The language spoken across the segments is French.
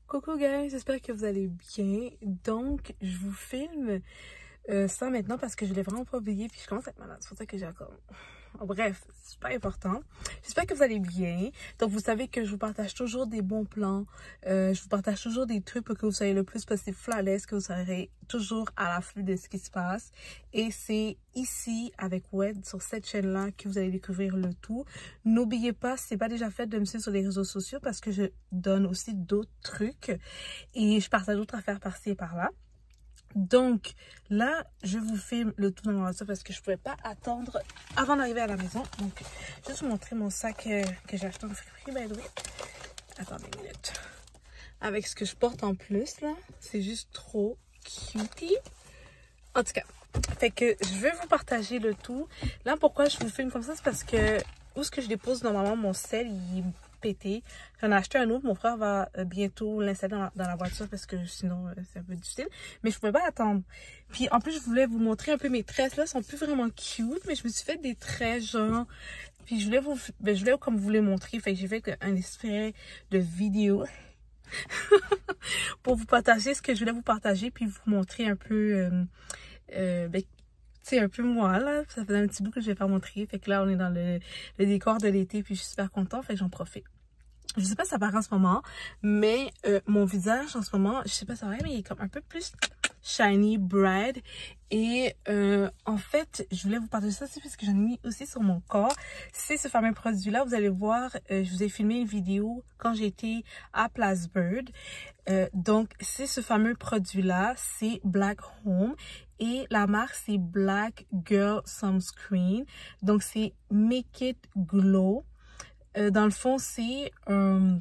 Coucou guys, j'espère que vous allez bien. Donc, je vous filme ça maintenant parce que je l'ai vraiment pas oublié puis je commence à être malade. C'est pour ça que j'ai encore... Bref, c'est pas important. J'espère que vous allez bien. Donc, vous savez que je vous partage toujours des bons plans. Je vous partage toujours des trucs pour que vous soyez le plus possible flawless, que vous serez toujours à l'afflux de ce qui se passe. Et c'est ici, avec Wed, sur cette chaîne-là, que vous allez découvrir le tout. N'oubliez pas, si ce n'est pas déjà fait, de me suivre sur les réseaux sociaux parce que je donne aussi d'autres trucs. Et je partage d'autres affaires par-ci et par-là. Donc, là, je vous filme le tout dans ma voiture parce que je ne pouvais pas attendre avant d'arriver à la maison. Donc, je vais juste vous montrer mon sac que j'ai acheté en friperie. Ben oui. Attendez une minute. Avec ce que je porte en plus, là, c'est juste trop cutie. En tout cas, fait que je vais vous partager le tout. Là, pourquoi je vous filme comme ça, c'est parce que où est-ce que je dépose normalement mon sel, il est pété. J'en ai acheté un autre. Mon frère va bientôt l'installer dans la voiture parce que sinon, c'est un peu difficile. Mais je pouvais pas attendre. Puis, en plus, je voulais vous montrer un peu mes tresses. Là, elles sont plus vraiment cute, mais je me suis fait des tresses, genre... Puis, je voulais comme vous les montrer. Fait que j'ai fait un esprit de vidéo pour vous partager ce que je voulais vous partager, puis vous montrer un peu... c'est un peu moi, là. Ça faisait un petit bout que je vais pas montrer. Fait que là, on est dans le décor de l'été, puis je suis super contente. Fait que j'en profite. Je sais pas si ça paraît en ce moment, mais mon visage en ce moment, je sais pas si ça paraît, mais il est comme un peu plus shiny, bright. Et en fait, je voulais vous partager ça aussi parce que j'en ai mis aussi sur mon corps. C'est ce fameux produit-là. Vous allez voir, je vous ai filmé une vidéo quand j'étais à Place Bird. Donc, c'est ce fameux produit-là. C'est Black Home. Et la marque, c'est Black Girl Sunscreen. Donc, c'est Make It Glow. Dans le fond, c'est un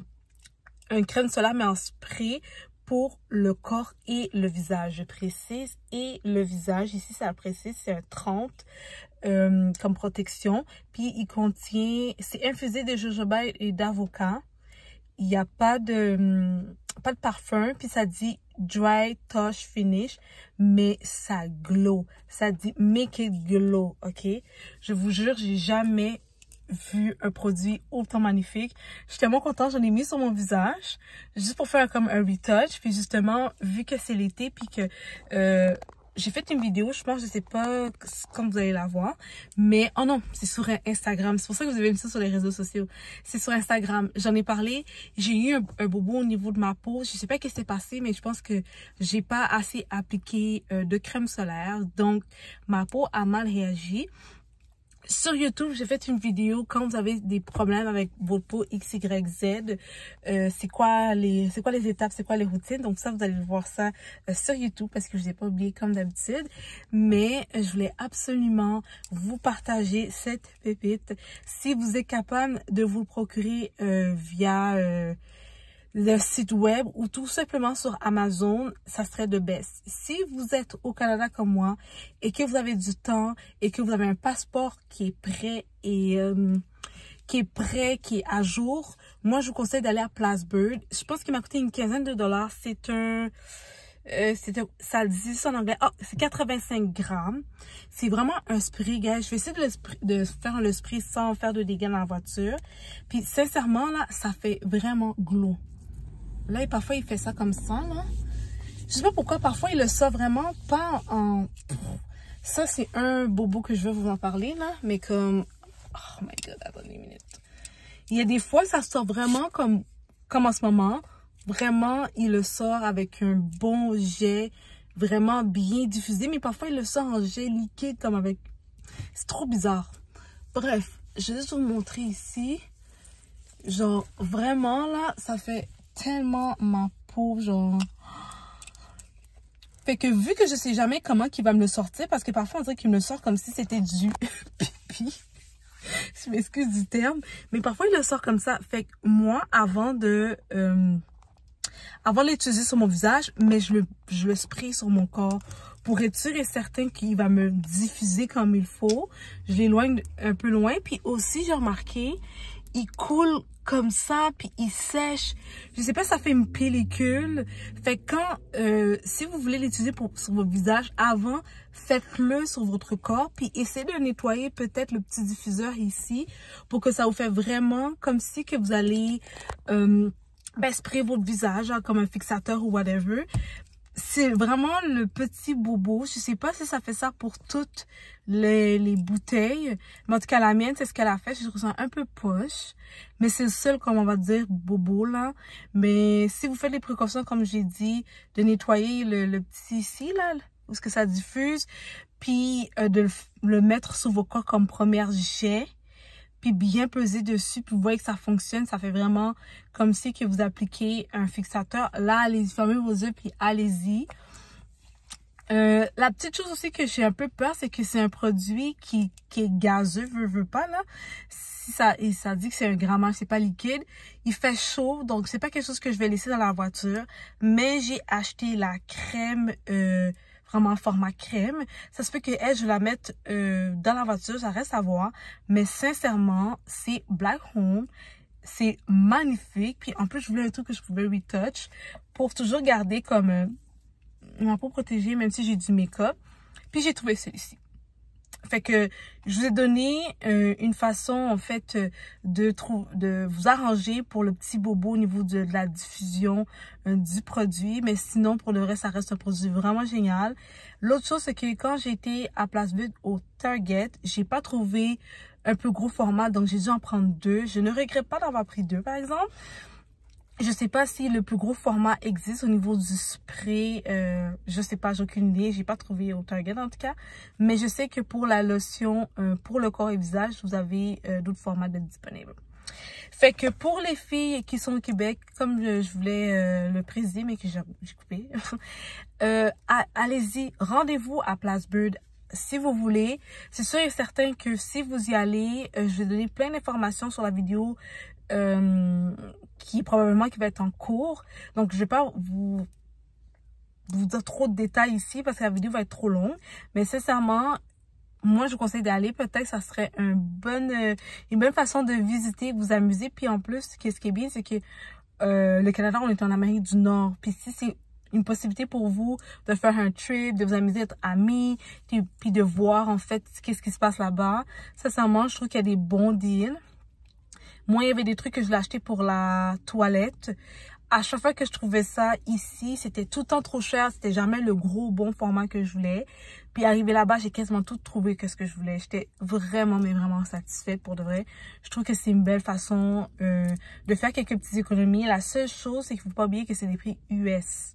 crème solaire, mais en spray pour le corps et le visage. Je précise. Et le visage, ici, ça précise, c'est un 30 comme protection. Puis, il contient, c'est infusé de jojoba et d'avocat. Il n'y a pas de parfum. Puis, ça dit Dry Touch Finish, mais ça glow. Ça dit Make It Glow, ok? Je vous jure, j'ai jamais vu un produit autant magnifique. Je suis tellement contente, j'en ai mis sur mon visage juste pour faire comme un retouch. Puis justement, vu que c'est l'été, puis que j'ai fait une vidéo, je pense, je sais pas quand vous allez la voir, mais oh non, c'est sur Instagram. C'est pour ça que vous avez mis ça sur les réseaux sociaux. C'est sur Instagram. J'en ai parlé. J'ai eu un bobo au niveau de ma peau. Je sais pas ce qui s'est passé, mais je pense que j'ai pas assez appliqué de crème solaire. Donc, ma peau a mal réagi. Sur YouTube, j'ai fait une vidéo quand vous avez des problèmes avec votre peau XYZ. C'est quoi les étapes, c'est quoi les routines. Donc ça, vous allez voir ça sur YouTube parce que je ne vous ai pas oublié comme d'habitude. Mais je voulais absolument vous partager cette pépite. Si vous êtes capable de vous le procurer via... le site web ou tout simplement sur Amazon, ça serait de best. Si vous êtes au Canada comme moi et que vous avez du temps et que vous avez un passeport qui est prêt et qui est à jour, moi je vous conseille d'aller à Place Bird. Je pense qu'il m'a coûté une quinzaine de dollars. C'est un ça dit ça en anglais. Oh, c'est 85 grammes. C'est vraiment un spray, gars. Je vais essayer de faire le spray sans faire de dégâts dans la voiture. Puis sincèrement là, ça fait vraiment glow. Là, parfois, il fait ça comme ça, là. Je sais pas pourquoi, parfois, il le sort vraiment pas en... Ça, c'est un bobo que je veux vous en parler, là. Mais comme... Oh my God, attendez une minute. Il y a des fois, ça sort vraiment comme en ce moment. Vraiment, il le sort avec un bon jet, vraiment bien diffusé. Mais parfois, il le sort en jet liquide, comme avec... C'est trop bizarre. Bref, je vais juste vous montrer ici. Genre, vraiment, là, ça fait... tellement ma peau, genre... Fait que vu que je sais jamais comment il va me le sortir, parce que parfois on dirait qu'il me le sort comme si c'était du pipi. Je m'excuse du terme. Mais parfois il le sort comme ça. Fait que moi, avant de l'utiliser sur mon visage, mais je le spray sur mon corps pour être sûr et certain qu'il va me diffuser comme il faut. Je l'éloigne un peu loin. Puis aussi, j'ai remarqué, il coule comme ça, puis il sèche. Je sais pas, ça fait une pellicule. Fait que quand, si vous voulez l'utiliser sur votre visage, avant, faites-le sur votre corps, puis essayez de nettoyer peut-être le petit diffuseur ici, pour que ça vous fait vraiment comme si que vous allez ben, sprayer votre visage hein, comme un fixateur ou whatever. C'est vraiment le petit bobo. Je sais pas si ça fait ça pour toutes les bouteilles. Mais en tout cas, la mienne, c'est ce qu'elle a fait. Je trouve ça un peu poche. Mais c'est le seul, comme on va dire, bobo, là. Mais si vous faites les précautions, comme j'ai dit, de nettoyer le petit ici, là, où est-ce que ça diffuse, puis de le mettre sur vos corps comme première jet, puis bien peser dessus, puis vous voyez que ça fonctionne, ça fait vraiment comme si que vous appliquez un fixateur. Là, allez-y, fermez vos yeux, puis allez-y. La petite chose aussi que j'ai un peu peur, c'est que c'est un produit qui est gazeux, veut pas, là. Si ça dit que c'est un grammage, c'est pas liquide. Il fait chaud, donc c'est pas quelque chose que je vais laisser dans la voiture. Mais j'ai acheté la crème, vraiment format crème. Ça se peut que je la mette dans la voiture, ça reste à voir. Mais sincèrement, c'est Black Home. C'est magnifique. Puis en plus, je voulais un truc que je pouvais retouch pour toujours garder comme ma peau protégée, même si j'ai du make-up. Puis j'ai trouvé celui-ci. Fait que je vous ai donné une façon en fait de vous arranger pour le petit bobo au niveau de la diffusion du produit. Mais sinon pour le reste ça reste un produit vraiment génial. L'autre chose c'est que quand j'ai été à Place Butte au Target, j'ai pas trouvé un peu gros format donc j'ai dû en prendre 2. Je ne regrette pas d'avoir pris 2 par exemple. Je sais pas si le plus gros format existe au niveau du spray. Je sais pas, j'ai aucune idée. J'ai pas trouvé au Target en tout cas. Mais je sais que pour la lotion, pour le corps et visage, vous avez d'autres formats disponibles. Fait que pour les filles qui sont au Québec, comme je voulais le préciser, mais que j'ai coupé, allez-y, rendez-vous à Place Butte. Si vous voulez, c'est sûr et certain que si vous y allez, je vais donner plein d'informations sur la vidéo qui va être en cours. Donc, je vais pas vous dire trop de détails ici parce que la vidéo va être trop longue. Mais sincèrement, moi, je vous conseille d'aller. Peut-être que ça serait une bonne façon de visiter, vous amuser. Puis en plus, ce qui est bien, c'est que le Canada, on est en Amérique du Nord. Puis si c'est une possibilité pour vous de faire un trip, de vous amuser, d'être amis, puis de voir en fait qu'est-ce qui se passe là-bas. Sincèrement, je trouve qu'il y a des bons deals. Moi, il y avait des trucs que je l'ai acheté pour la toilette. À chaque fois que je trouvais ça ici, c'était tout le temps trop cher. C'était jamais le gros bon format que je voulais. Puis arrivé là-bas, j'ai quasiment tout trouvé que ce que je voulais. J'étais vraiment, mais vraiment satisfaite pour de vrai. Je trouve que c'est une belle façon de faire quelques petites économies. La seule chose, c'est qu'il ne faut pas oublier que c'est des prix US.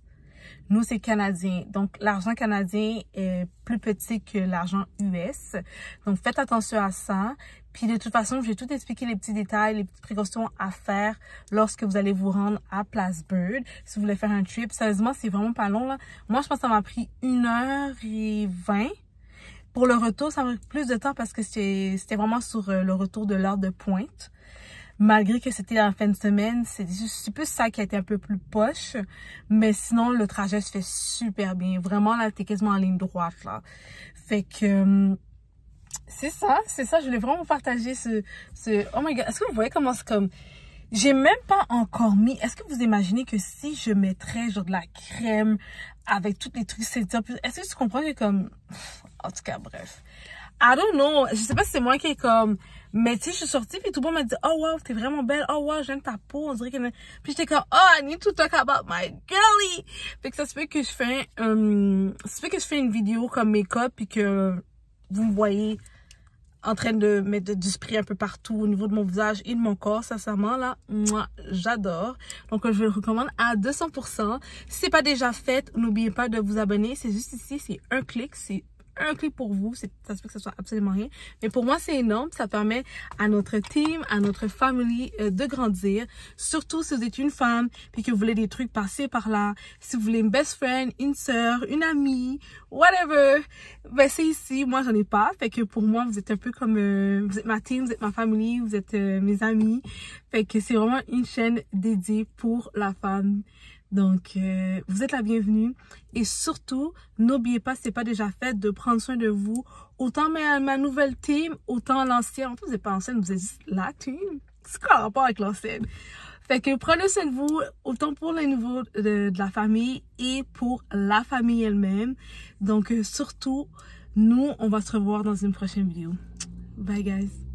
Nous, c'est canadien. Donc, l'argent canadien est plus petit que l'argent US. Donc, faites attention à ça. Puis, de toute façon, je vais tout expliquer les petits détails, les petites précautions à faire lorsque vous allez vous rendre à Place Butte. Si vous voulez faire un trip, sérieusement, c'est vraiment pas long, là. Moi, je pense que ça m'a pris 1h20. Pour le retour, ça m'a pris plus de temps parce que c'était vraiment sur le retour de l'heure de pointe. Malgré que c'était en fin de semaine, c'est plus ça qui a été un peu plus poche. Mais sinon, le trajet se fait super bien. Vraiment, là, t'es quasiment en ligne droite, là. Fait que c'est ça. Je voulais vraiment partager ce... Oh my God, est-ce que vous voyez comment c'est comme... J'ai même pas encore mis... Est-ce que vous imaginez que si je mettrais genre de la crème avec tous les trucs, est-ce que tu comprends que comme... En tout cas, bref. I don't know. Je sais pas si c'est moi qui est comme... Mais tu sais, je suis sortie puis tout le monde m'a dit « Oh wow, t'es vraiment belle. Oh wow, j'aime ta peau. » On dirait que... Puis j'étais comme « Oh, I need to talk about my girly. » Fait que ça se fait que je fais une vidéo comme make-up puis que vous me voyez en train de mettre du spray un peu partout au niveau de mon visage et de mon corps. Sincèrement, là, moi, j'adore. Donc, je le recommande à 200%. Si c'est pas déjà fait, n'oubliez pas de vous abonner. C'est juste ici, c'est un clic. C'est un clic pour vous, ça se peut que ce soit absolument rien, mais pour moi c'est énorme. Ça permet à notre team, à notre famille de grandir, surtout si vous êtes une femme puis que vous voulez des trucs par-ci par-là, si vous voulez une best friend, une sœur, une amie, whatever, ben c'est ici. Moi j'en ai pas, fait que pour moi vous êtes un peu comme vous êtes ma team, vous êtes ma famille, vous êtes mes amis, fait que c'est vraiment une chaîne dédiée pour la femme. Donc, vous êtes la bienvenue. Et surtout, n'oubliez pas, si ce n'est pas déjà fait, de prendre soin de vous. Autant ma nouvelle team, autant l'ancienne. En fait, vous n'êtes pas ancienne, vous êtes juste la team. C'est quoi le rapport avec l'ancienne? Fait que prenez soin de vous, autant pour les nouveaux de la famille et pour la famille elle-même. Donc, surtout, nous, on va se revoir dans une prochaine vidéo. Bye, guys.